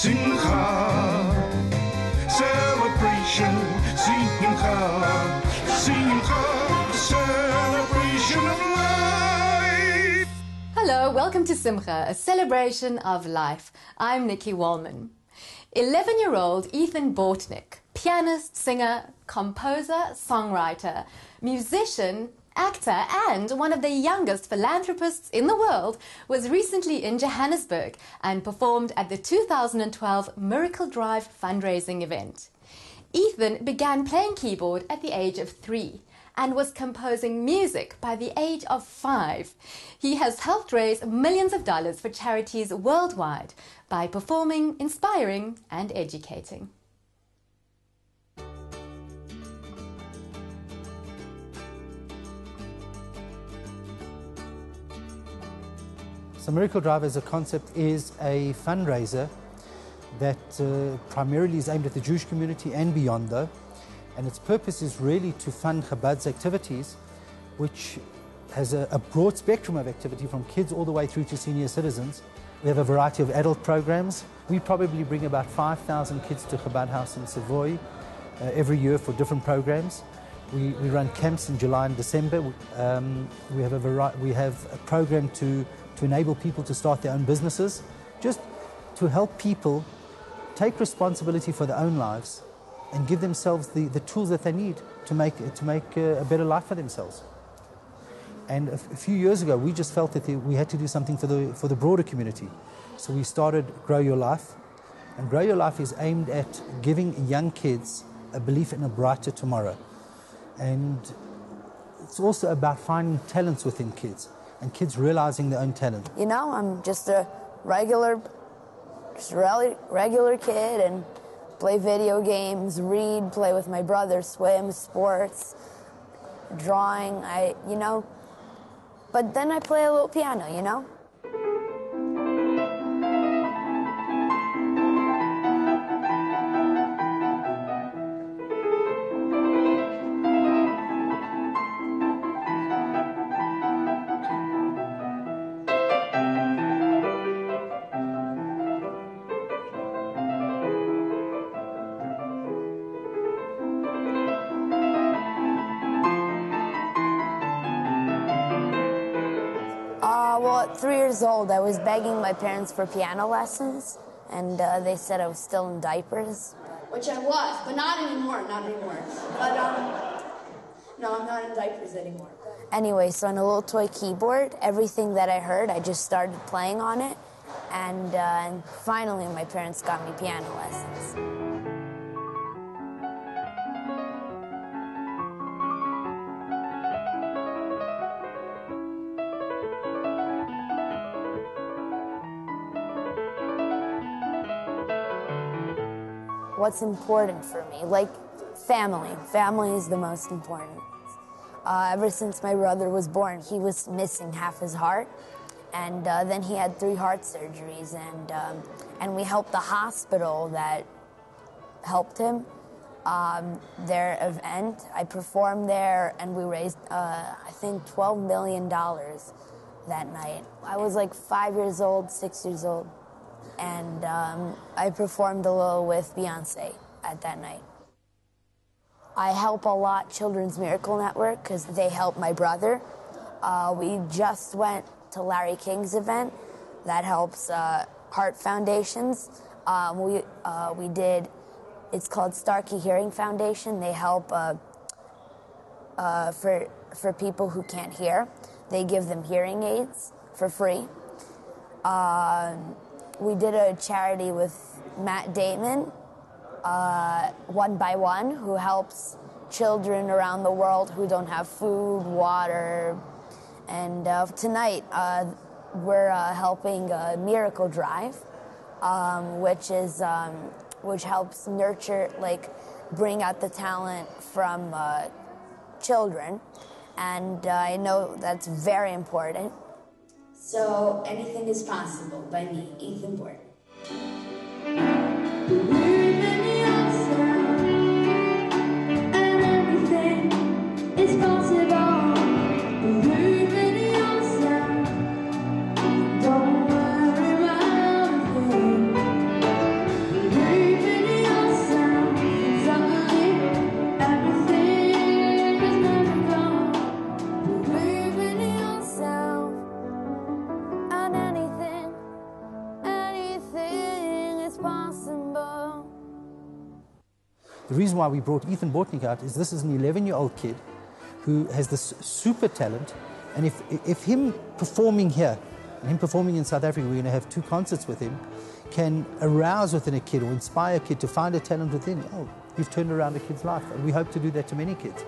Simcha, celebration, Simcha, Simcha, celebration of life. Hello, welcome to Simcha, a celebration of life. I'm Nikki Wallman. 11-year-old Ethan Bortnick, pianist, singer, composer, songwriter, musician, actor, and one of the youngest philanthropists in the world, was recently in Johannesburg and performed at the 2012 Miracle Drive fundraising event. Ethan began playing keyboard at the age of 3 and was composing music by the age of 5. He has helped raise millions of dollars for charities worldwide by performing, inspiring, and educating. So Miracle Drive as a concept is a fundraiser that primarily is aimed at the Jewish community and beyond though. And its purpose is really to fund Chabad's activities, which has a broad spectrum of activity from kids all the way through to senior citizens. We have a variety of adult programs. We probably bring about 5,000 kids to Chabad House in Savoy every year for different programs. We run camps in July and December. We have a program to enable people to start their own businesses, just to help people take responsibility for their own lives and give themselves the tools that they need to make a better life for themselves. And a few years ago, we just felt that we had to do something for the broader community. So we started Grow Your Life. And Grow Your Life is aimed at giving young kids a belief in a brighter tomorrow. And it's also about finding talents within kids and kids realizing their own talent. You know, I'm just a regular kid and play video games, read, play with my brother, swim, sports, drawing, but then I play a little piano, you know? Well, at 3 years old, I was begging my parents for piano lessons, and they said I was still in diapers. Which I was, but not anymore. But, no, I'm not in diapers anymore. Anyway, so on a little toy keyboard, everything that I heard, I just started playing on it, and finally my parents got me piano lessons. What's important for me? Like family. Family is the most important. Ever since my brother was born, he was missing half his heart, and then he had 3 heart surgeries, and we helped the hospital that helped him. Their event, I performed there, and we raised, I think, $12 million that night. I was like 5 years old, 6 years old. And I performed a little with Beyonce at that night. I help a lot Children's Miracle Network because they help my brother. We just went to Larry King's event that helps heart foundations. We did, it's called Starkey Hearing Foundation. They help for people who can't hear. They give them hearing aids for free. We did a charity with Matt Damon, One by One, who helps children around the world who don't have food, water. And tonight, we're helping Miracle Drive, which helps nurture, bring out the talent from children. And I know that's very important. So anything is possible by me, Ethan Bortnick. The reason why we brought Ethan Bortnick out is this is an 11-year-old kid who has this super talent, and if him performing here and him performing in South Africa, we're going to have 2 concerts with him, can arouse within a kid or inspire a kid to find a talent within. Oh, you've turned around a kid's life, and we hope to do that to many kids.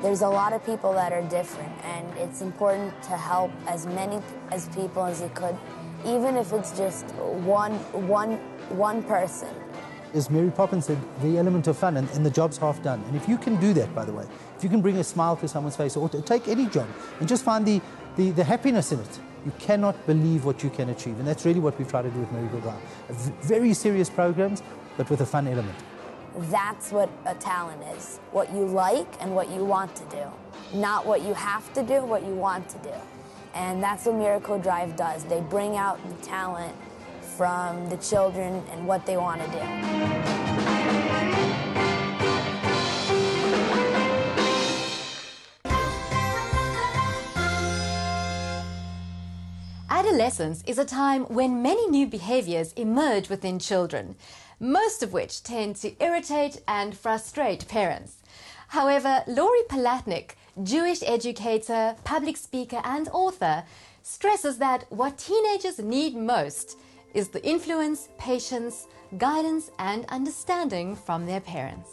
There's a lot of people that are different, and it's important to help as many as people as you could, even if it's just one person. As Mary Poppins said, the element of fun, and the job's half done. And if you can do that, by the way, if you can bring a smile to someone's face, or take any job, and just find the happiness in it, you cannot believe what you can achieve. And that's really what we've tried to do with Miracle Drive. Very serious programs, but with a fun element. That's what a talent is. What you like and what you want to do. Not what you have to do, what you want to do. And that's what Miracle Drive does. They bring out the talent from the children and what they want to do. Adolescence is a time when many new behaviors emerge within children, most of which tend to irritate and frustrate parents. However, Laurie Palatnik, Jewish educator, public speaker and author, stresses that what teenagers need most is the influence, patience, guidance and understanding from their parents.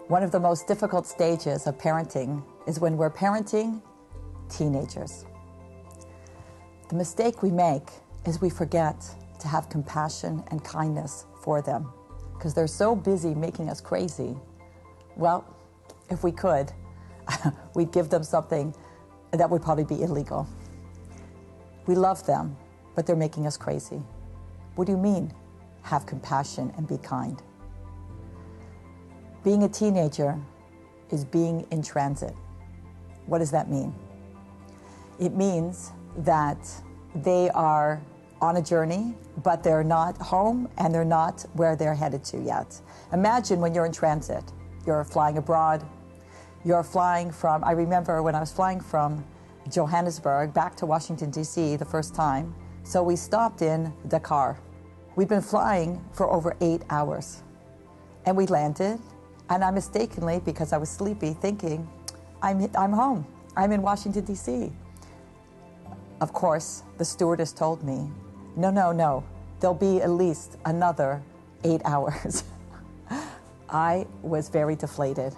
One of the most difficult stages of parenting is when we're parenting teenagers. The mistake we make is we forget to have compassion and kindness for them because they're so busy making us crazy. Well, if we could, we'd give them something that would probably be illegal. We love them, but they're making us crazy. What do you mean, have compassion and be kind? Being a teenager is being in transit. What does that mean? It means that they are on a journey, but they're not home and they're not where they're headed to yet. Imagine when you're in transit. You're flying abroad. You're flying from, I remember when I was flying from Johannesburg back to Washington, D.C. the first time. So we stopped in Dakar. We'd been flying for over 8 hours. And we landed, and I mistakenly, because I was sleepy, thinking, I'm home. I'm in Washington, D.C. Of course, the stewardess told me, no, there'll be at least another 8 hours. I was very deflated.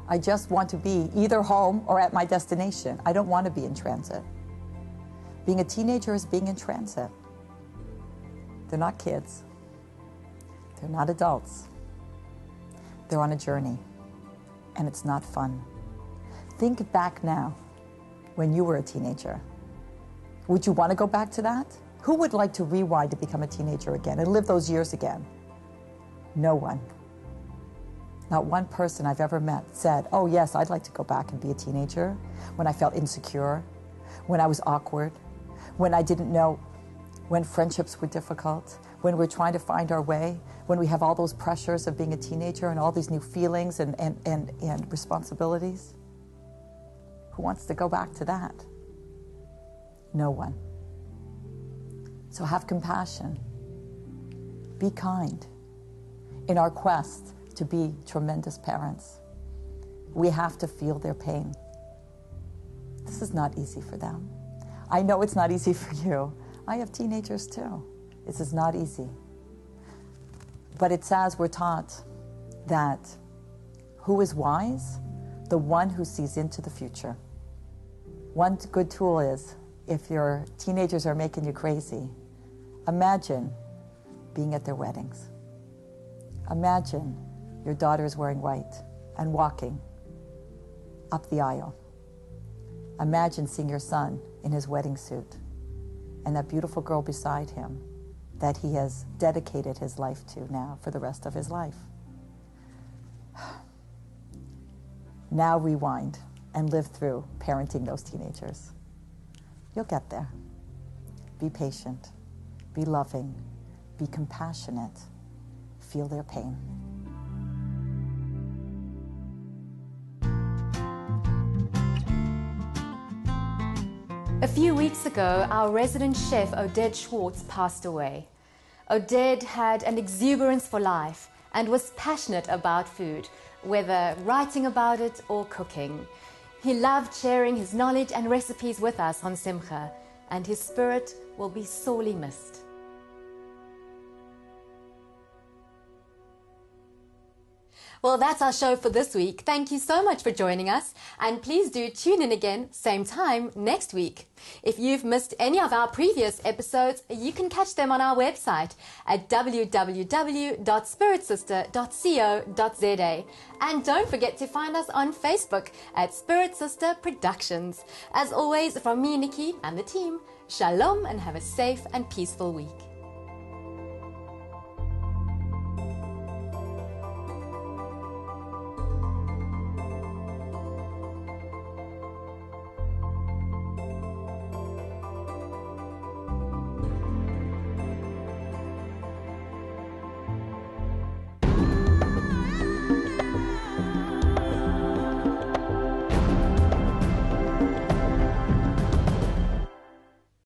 I just want to be either home or at my destination. I don't want to be in transit. Being a teenager is being in transit. They're not kids. They're not adults. They're on a journey, and it's not fun. Think back now when you were a teenager. Would you want to go back to that? Who would like to rewind to become a teenager again and live those years again? No one. Not one person I've ever met said, oh yes, I'd like to go back and be a teenager, when I felt insecure, when I was awkward, when I didn't know, when friendships were difficult, when we're trying to find our way, when we have all those pressures of being a teenager and all these new feelings and responsibilities. Who wants to go back to that? No one. So have compassion. Be kind. In our quest to be tremendous parents, we have to feel their pain. This is not easy for them. I know it's not easy for you. I have teenagers too. This is not easy. But it's as we're taught that who is wise? The one who sees into the future. One good tool is, if your teenagers are making you crazy, imagine being at their weddings. Imagine your daughter is wearing white and walking up the aisle. Imagine seeing your son in his wedding suit and that beautiful girl beside him that he has dedicated his life to now for the rest of his life. Now rewind and live through parenting those teenagers. You'll get there. Be patient, be loving, be compassionate, feel their pain. A few weeks ago, our resident chef, Oded Schwartz, passed away. Oded had an exuberance for life and was passionate about food, whether writing about it or cooking. He loved sharing his knowledge and recipes with us on Simcha, and his spirit will be sorely missed. Well, that's our show for this week. Thank you so much for joining us, and please do tune in again, same time, next week. If you've missed any of our previous episodes, you can catch them on our website at www.spiritsister.co.za. And don't forget to find us on Facebook at Spirit Sister Productions. As always, from me, Nikki, and the team, shalom and have a safe and peaceful week.